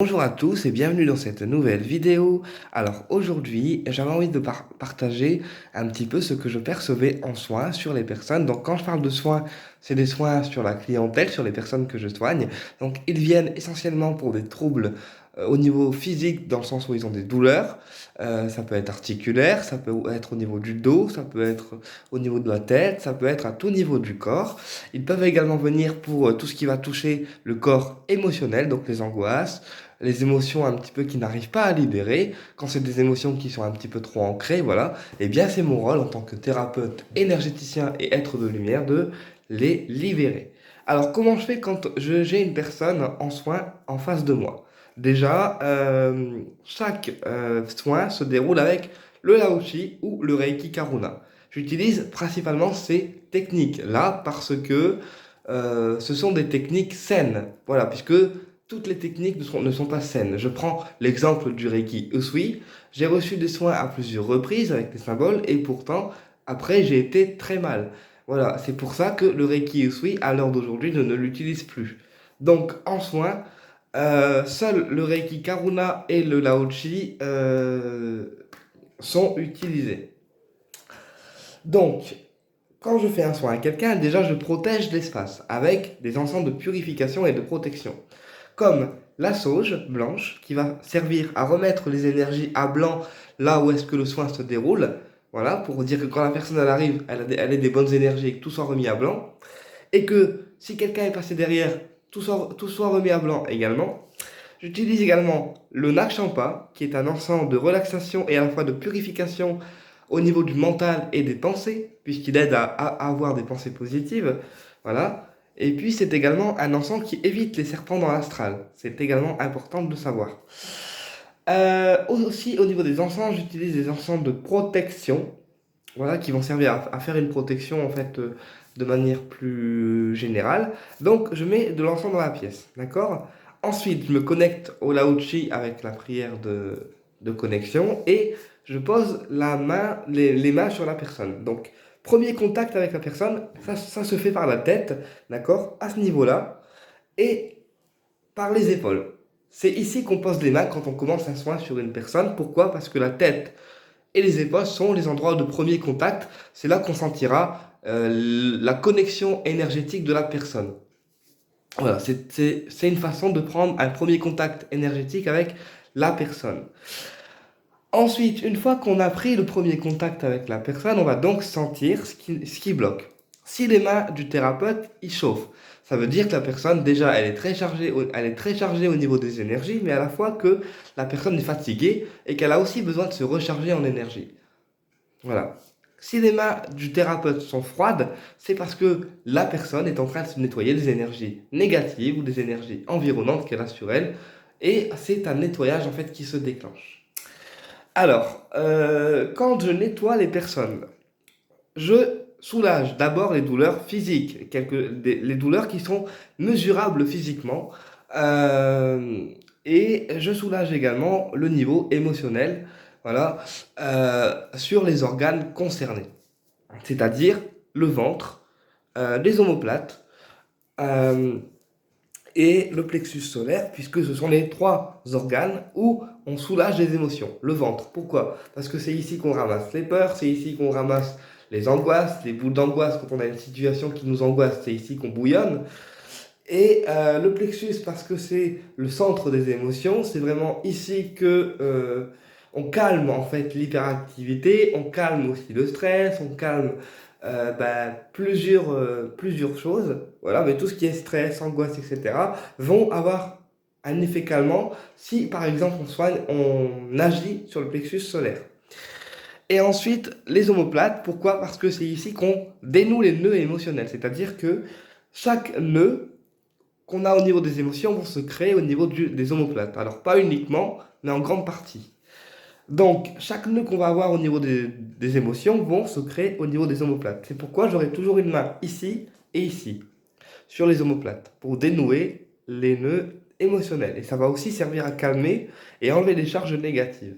Bonjour à tous et bienvenue dans cette nouvelle vidéo. Alors aujourd'hui, j'avais envie de partager un petit peu ce que je percevais en soins sur les personnes. Donc quand je parle de soins, c'est des soins sur la clientèle, sur les personnes que je soigne. Donc ils viennent essentiellement pour des troubles au niveau physique, dans le sens où ils ont des douleurs. Ça peut être articulaire, ça peut être au niveau du dos, ça peut être au niveau de la tête, ça peut être à tout niveau du corps. Ils peuvent également venir pour tout ce qui va toucher le corps émotionnel, donc les angoisses, les émotions un petit peu qui n'arrivent pas à libérer, quand c'est des émotions qui sont un petit peu trop ancrées, voilà, et bien c'est mon rôle en tant que thérapeute, énergéticien et être de lumière de les libérer. Alors comment je fais quand j'ai une personne en soin en face de moi? Déjà, chaque soin se déroule avec le Laoshi ou le Reiki Karuna. J'utilise principalement ces techniques-là parce que ce sont des techniques saines. Voilà, puisque toutes les techniques ne sont pas saines. Je prends l'exemple du Reiki Usui. J'ai reçu des soins à plusieurs reprises avec des symboles et pourtant, après, j'ai été très mal. Voilà, c'est pour ça que le Reiki Usui, à l'heure d'aujourd'hui, je ne l'utilise plus. Donc, en soins, seul le Reiki Karuna et le Laochi sont utilisés. Donc, quand je fais un soin à quelqu'un, déjà je protège l'espace avec des encens de purification et de protection. Comme la sauge blanche qui va servir à remettre les énergies à blanc là où est-ce que le soin se déroule. Voilà, pour dire que quand la personne elle arrive, elle a des bonnes énergies et que tout soit remis à blanc. Et que si quelqu'un est passé derrière, tout soit remis à blanc également. J'utilise également le Nakchampa, qui est un encens de relaxation et à la fois de purification au niveau du mental et des pensées, puisqu'il aide à avoir des pensées positives. Voilà. Et puis c'est également un encens qui évite les serpents dans l'astral. C'est également important de le savoir. Aussi au niveau des encens, j'utilise des encens de protection, voilà, qui vont servir à faire une protection en fait de manière plus générale. Donc je mets de l'encens dans la pièce, d'accord? Ensuite, je me connecte au Lao-Chi avec la prière de connexion et je pose les mains sur la personne. Donc, premier contact avec la personne, ça se fait par la tête, d'accord? À ce niveau-là, et par les épaules. C'est ici qu'on pose les mains quand on commence un soin sur une personne. Pourquoi? Parce que la tête et les épaules sont les endroits de premier contact. C'est là qu'on sentira la connexion énergétique de la personne. Voilà, c'est une façon de prendre un premier contact énergétique avec la personne. Ensuite, une fois qu'on a pris le premier contact avec la personne, on va donc sentir ce qui bloque. Si les mains du thérapeute, ils chauffent, ça veut dire que la personne, déjà, elle est très chargée au niveau des énergies, mais à la fois que la personne est fatiguée et qu'elle a aussi besoin de se recharger en énergie. Voilà. Si les mains du thérapeute sont froides, c'est parce que la personne est en train de se nettoyer des énergies négatives ou des énergies environnantes qu'elle a sur elle, et c'est un nettoyage en fait qui se déclenche. Alors, quand je nettoie les personnes, je soulage d'abord les douleurs physiques, les douleurs qui sont mesurables physiquement, euh, et je soulage également le niveau émotionnel, voilà, sur les organes concernés, c'est-à-dire le ventre, les omoplates, euh, et le plexus solaire, puisque ce sont les trois organes où on soulage les émotions. Le ventre, pourquoi? Parce que c'est ici qu'on ramasse les peurs, c'est ici qu'on ramasse les angoisses, les boules d'angoisse quand on a une situation qui nous angoisse, c'est ici qu'on bouillonne. Et le plexus, parce que c'est le centre des émotions, c'est vraiment ici que on calme en fait l'hyperactivité, on calme aussi le stress, on calme plusieurs choses. Voilà, mais tout ce qui est stress, angoisse, etc., vont avoir un effet calmant si par exemple on agit sur le plexus solaire. Et ensuite, les omoplates, pourquoi? Parce que c'est ici qu'on dénoue les nœuds émotionnels, c'est-à-dire que chaque nœud qu'on a au niveau des émotions vont se créer au niveau des omoplates. Alors pas uniquement, mais en grande partie. Donc chaque nœud qu'on va avoir au niveau des émotions vont se créer au niveau des omoplates. C'est pourquoi j'aurai toujours une main ici et ici, sur les omoplates, pour dénouer les nœuds émotionnels. Et ça va aussi servir à calmer et enlever les charges négatives.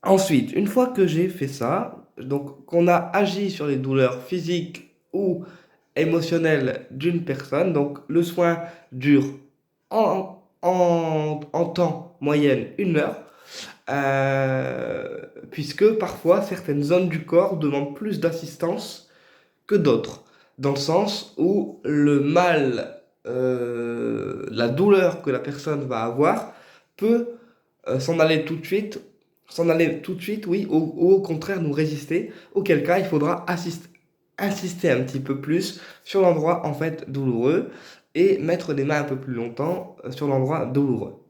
Ensuite, une fois que j'ai fait ça, donc qu'on a agi sur les douleurs physiques ou émotionnelles d'une personne, donc le soin dure en temps moyenne 1 heure, puisque parfois certaines zones du corps demandent plus d'assistance que d'autres, dans le sens où le mal, la douleur que la personne va avoir peut s'en aller tout de suite, oui, ou au contraire nous résister, auquel cas il faudra insister un petit peu plus sur l'endroit en fait douloureux et mettre les mains un peu plus longtemps sur l'endroit douloureux.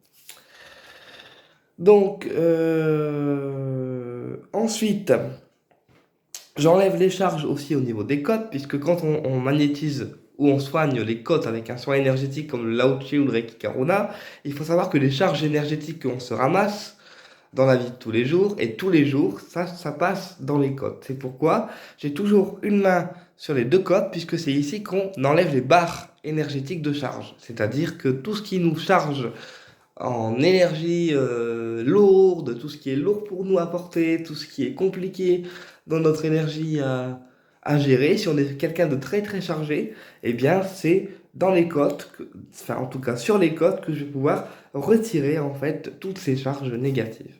Donc, ensuite, j'enlève les charges aussi au niveau des côtes, puisque quand on magnétise ou on soigne les côtes avec un soin énergétique comme le Lao Tzu ou le Reiki Karuna, il faut savoir que les charges énergétiques qu'on se ramasse dans la vie de tous les jours, et tous les jours, ça passe dans les côtes. C'est pourquoi j'ai toujours une main sur les deux côtes, puisque c'est ici qu'on enlève les barres énergétiques de charge. C'est-à-dire que tout ce qui nous charge en énergie lourde, tout ce qui est lourd pour nous à porter, tout ce qui est compliqué dans notre énergie à gérer, si on est quelqu'un de très très chargé, eh bien c'est dans les côtes, enfin en tout cas sur les côtes, que je vais pouvoir retirer en fait toutes ces charges négatives.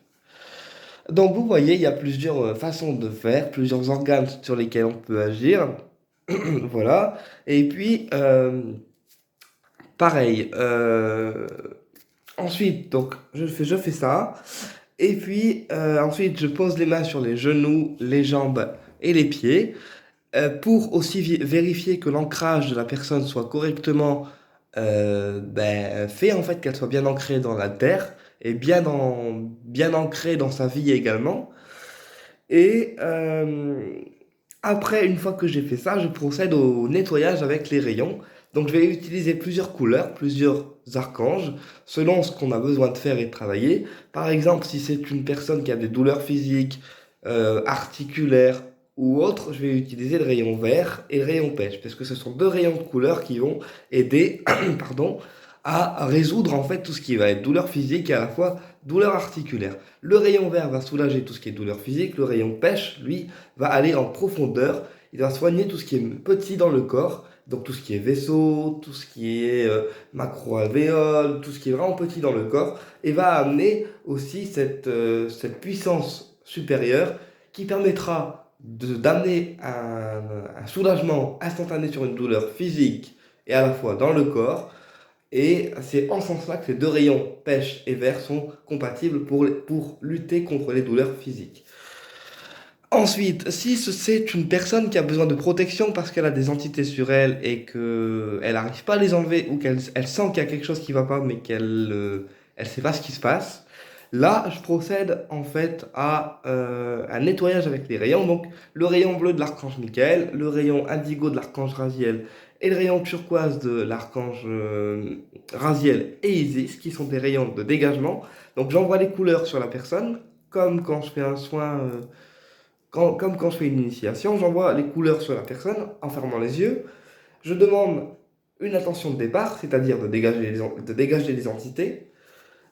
Donc vous voyez, il y a plusieurs façons de faire, plusieurs organes sur lesquels on peut agir. Voilà. Et puis, pareil. Ensuite, donc, je fais ça. Et puis, ensuite, je pose les mains sur les genoux, les jambes et les pieds pour aussi vérifier que l'ancrage de la personne soit correctement fait, en fait, qu'elle soit bien ancrée dans la terre et bien ancrée dans sa vie également. Et après, une fois que j'ai fait ça, je procède au nettoyage avec les rayons. Donc, je vais utiliser plusieurs couleurs, plusieurs archanges, selon ce qu'on a besoin de faire et de travailler. Par exemple, si c'est une personne qui a des douleurs physiques, articulaires ou autres, je vais utiliser le rayon vert et le rayon pêche, parce que ce sont deux rayons de couleur qui vont aider, pardon, à résoudre en fait tout ce qui va être douleur physique et à la fois douleur articulaire. Le rayon vert va soulager tout ce qui est douleur physique, le rayon pêche, lui, va aller en profondeur, il va soigner tout ce qui est petit dans le corps, donc tout ce qui est vaisseau, tout ce qui est macroalvéole, tout ce qui est vraiment petit dans le corps, et va amener aussi cette puissance supérieure qui permettra d'amener un soulagement instantané sur une douleur physique et à la fois dans le corps. Et c'est en ce sens-là que les deux rayons pêche et vert sont compatibles pour lutter contre les douleurs physiques. Ensuite, si c'est une personne qui a besoin de protection parce qu'elle a des entités sur elle et qu'elle n'arrive pas à les enlever ou qu'elle sent qu'il y a quelque chose qui ne va pas mais qu'elle elle sait pas ce qui se passe, là je procède en fait à un nettoyage avec les rayons. Donc le rayon bleu de l'archange Michael, le rayon indigo de l'archange Raziel et le rayon turquoise de l'archange Raziel et Isis qui sont des rayons de dégagement. Donc j'envoie les couleurs sur la personne comme quand je fais un soin. Comme quand je fais une initiation, j'envoie les couleurs sur la personne en fermant les yeux. Je demande une intention de départ, c'est-à-dire de dégager les entités.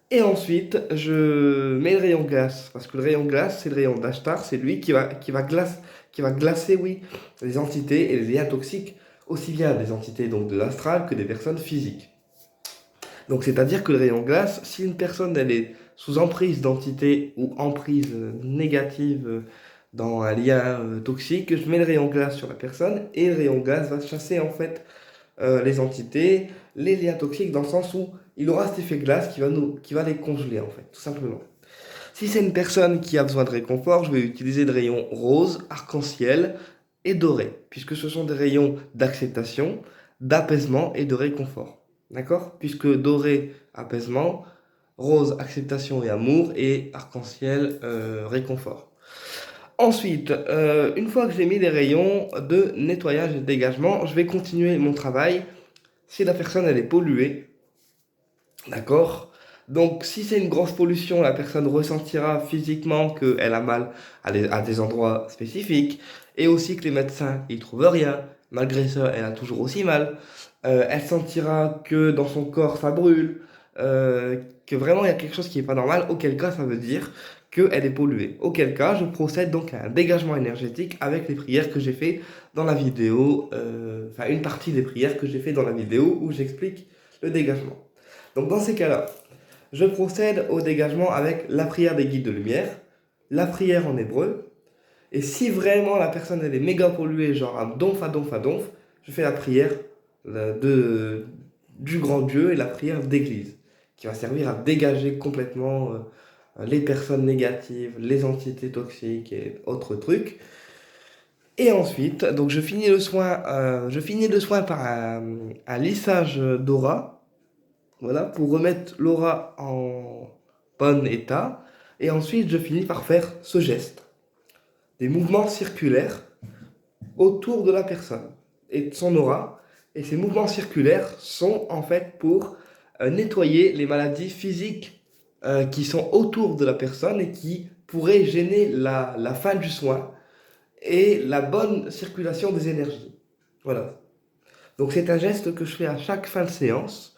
Et ensuite, je mets le rayon glace. Parce que le rayon glace, c'est le rayon d'Ashtar. C'est lui qui va glacer, oui, les entités et les liens toxiques, aussi bien des entités donc, de l'astral que des personnes physiques. Donc, c'est-à-dire que le rayon glace, si une personne elle est sous emprise d'entités ou emprise négative dans un lien toxique, je mets le rayon glace sur la personne et le rayon glace va chasser en fait les entités, les liens toxiques dans le sens où il aura cet effet glace qui va les congeler en fait, tout simplement. Si c'est une personne qui a besoin de réconfort, je vais utiliser des rayons rose, arc-en-ciel et doré, puisque ce sont des rayons d'acceptation, d'apaisement et de réconfort. D'accord? Puisque doré, apaisement, rose, acceptation et amour, et arc-en-ciel, réconfort. Ensuite, une fois que j'ai mis les rayons de nettoyage et de dégagement, je vais continuer mon travail. Si la personne elle est polluée, d'accord? Donc si c'est une grosse pollution, la personne ressentira physiquement qu'elle a mal à des endroits spécifiques et aussi que les médecins ils trouvent rien. Malgré ça, elle a toujours aussi mal. Elle sentira que dans son corps ça brûle, que vraiment il y a quelque chose qui n'est pas normal, auquel cas ça veut dire qu'elle est polluée. Auquel cas, je procède donc à un dégagement énergétique avec les prières que j'ai fait dans la vidéo, enfin une partie des prières que j'ai fait dans la vidéo où j'explique le dégagement. Donc dans ces cas-là, je procède au dégagement avec la prière des guides de lumière, la prière en hébreu, et si vraiment la personne elle est méga polluée, genre un donf à donf à donf, je fais la prière du grand Dieu et la prière d'église, qui va servir à dégager complètement les personnes négatives, les entités toxiques et autres trucs. Et ensuite, donc je finis le soin par un lissage d'aura, voilà, pour remettre l'aura en bon état. Et ensuite, je finis par faire ce geste, des mouvements circulaires autour de la personne et de son aura. Et ces mouvements circulaires sont en fait pour nettoyer les maladies physiques qui sont autour de la personne et qui pourraient gêner la fin du soin et la bonne circulation des énergies. Voilà. Donc c'est un geste que je fais à chaque fin de séance.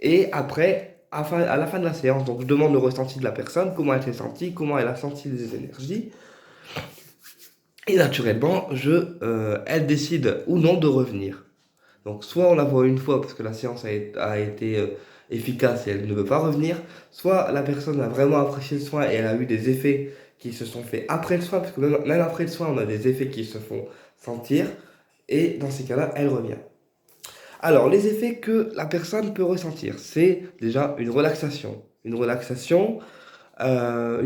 Et après, à la fin de la séance, donc je demande le ressenti de la personne, comment elle s'est sentie, comment elle a senti les énergies. Et naturellement, elle décide ou non de revenir. Donc soit on la voit une fois parce que la séance a été efficace et elle ne veut pas revenir, soit la personne a vraiment apprécié le soin et elle a eu des effets qui se sont faits après le soin, parce que même après le soin, on a des effets qui se font sentir, et dans ces cas-là, elle revient. Alors, les effets que la personne peut ressentir, c'est déjà une relaxation, une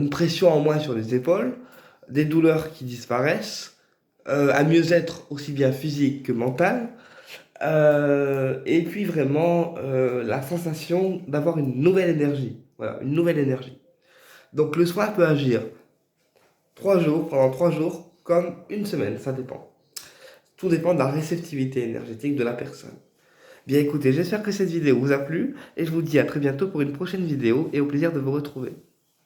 pression en moins sur les épaules, des douleurs qui disparaissent, un mieux-être aussi bien physique que mental, et puis vraiment la sensation d'avoir une nouvelle énergie. Voilà, une nouvelle énergie. Donc le soin peut agir 3 jours, pendant 3 jours, comme une semaine, ça dépend. Tout dépend de la réceptivité énergétique de la personne. Bien écoutez, j'espère que cette vidéo vous a plu et je vous dis à très bientôt pour une prochaine vidéo et au plaisir de vous retrouver.